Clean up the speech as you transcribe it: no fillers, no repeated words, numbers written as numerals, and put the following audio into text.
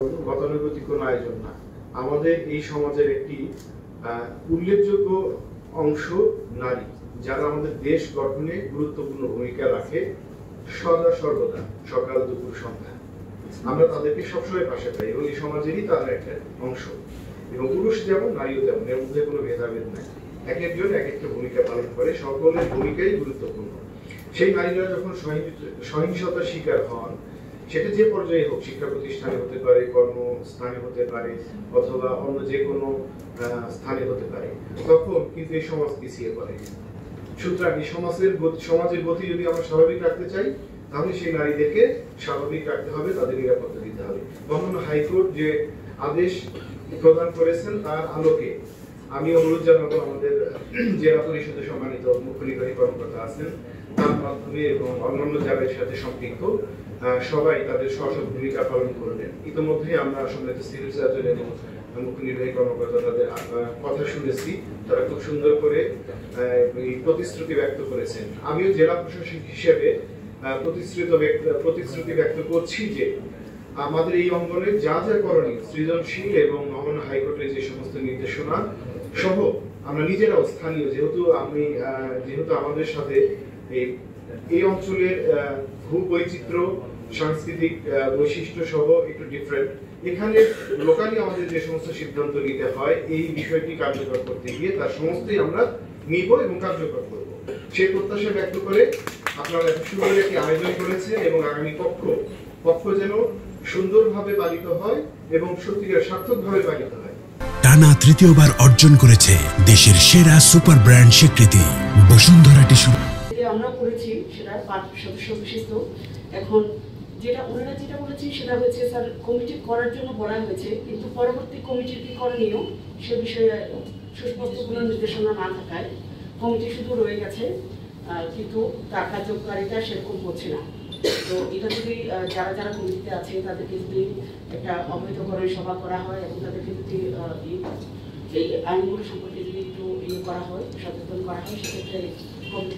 গতানুগতিক কোনো আয়োজন না। আমাদের এই সমাজের একটি উল্লেখযোগ্য অংশ নারী, যারা আমাদের দেশ গঠনে গুরুত্বপূর্ণ ভূমিকা রাখে সদা সর্বদা, সকাল দুপুর সন্ধ্যা। আমরা তাদেরকে সবসময় পাশে পাই এবং এই সমাজেরই তারা একটা অংশ। এবং পুরুষ যেমন নারীও তেমন, এর মধ্যে কোনো ভেদাভেদ নাই। এক একজন এক একটা ভূমিকা পালন করে, সকলের ভূমিকাই গুরুত্বপূর্ণ। সেই নারীরা যখন সহিংসতার শিকার হন, সেটা যে পর্যায়ে হোক, শিক্ষা প্রতিষ্ঠানে হতে পারে, কর্মস্থানে হতে পারে, অথবা অন্য যে কোনো স্থানে হতে পারে, তখন কিন্তু এই সমাজ পিছিয়ে পড়ে। সুতরাং এই সমাজের গতি যদি আমরা স্বাভাবিক রাখতে চাই, তাহলে সেই নারীদেরকে স্বাভাবিক রাখতে হবে, তাদের নিরাপত্তা দিতে হবে। বঙ্গবন্ধু হাইকোর্ট যে আদেশ প্রদান করেছেন তার আলোকে আমি অনুরোধ জানাবো আমাদের জেলা পরিষদের সম্মানিত মুখ্য নির্বাহী কর্মকর্তা আছেন, তার মাধ্যমে এবং অন্যান্য যাদের সাথে সম্পৃক্ত সবাই তাদের স্ব ভূমিকা পালন করবেন। ইতিমধ্যে আমরা আসলে সিভিল সার্জন এবং মুখ্য নির্বাহী কর্মকর্তা তাদের কথা শুনেছি, তারা খুব সুন্দর করে প্রতিশ্রুতি ব্যক্ত করেছেন। আমিও জেলা প্রশাসক হিসেবে প্রতিশ্রুতি ব্যক্ত করছি যে আমাদের এই অঙ্গনে যা যা করণীয়, সৃজনশীল এবং মহামান্য হাইকোর্টের যে সমস্ত নির্দেশনা সহ আমরা নিজেরাও স্থানীয়, যেহেতু আমাদের সাথে এই অঞ্চলের ভূবৈচিত্র্য, সাংস্কৃতিক বৈশিষ্ট্য সহ একটু ডিফারেন্ট, এখানে লোকালি আমাদের যে সমস্ত সিদ্ধান্ত নিতে হয় এই বিষয়টি কার্যকর করতে গিয়ে তার সমস্তই আমরা নিব এবং কার্যকর করব। সেই প্রত্যাশা ব্যক্ত করে আপনারা এত সুন্দর একটি আয়োজন করেছেন এবং আগামী পক্ষ যেন সুন্দরভাবে পালিত হয় এবং সত্যিকার সার্থকভাবে পালিত হয়। টানা তৃতীয়বার অর্জন করেছে দেশের সেরা সুপার ব্র্যান্ড স্বীকৃতি বসুন্ধরা টিস্যু। আমরা করেছি সেটা সদস্য বিশিষ্ট। এখন ওনারা যেটা বলেছি সেটা হচ্ছে স্যার কমিটি করার জন্য বলা হয়েছে, কিন্তু পরবর্তী কমিটির কি করণীয় সে বিষয়ে সুস্পষ্ট কোনো নির্দেশনা না থাকায় কমিটি শুধু রয়ে গেছে, কিন্তু তার কার্যকারিতা সেরকম হচ্ছে না। তো এটা যদি যারা কমিটিতে আছে তাদেরকে যদি একটা অবহিতকরণ সভা করা হয় এবং তাদেরকে যদি এই আইনগুলো সম্পর্কে যদি একটু করা হয়, সচেতন করা হয়, সেক্ষেত্রে কমিটি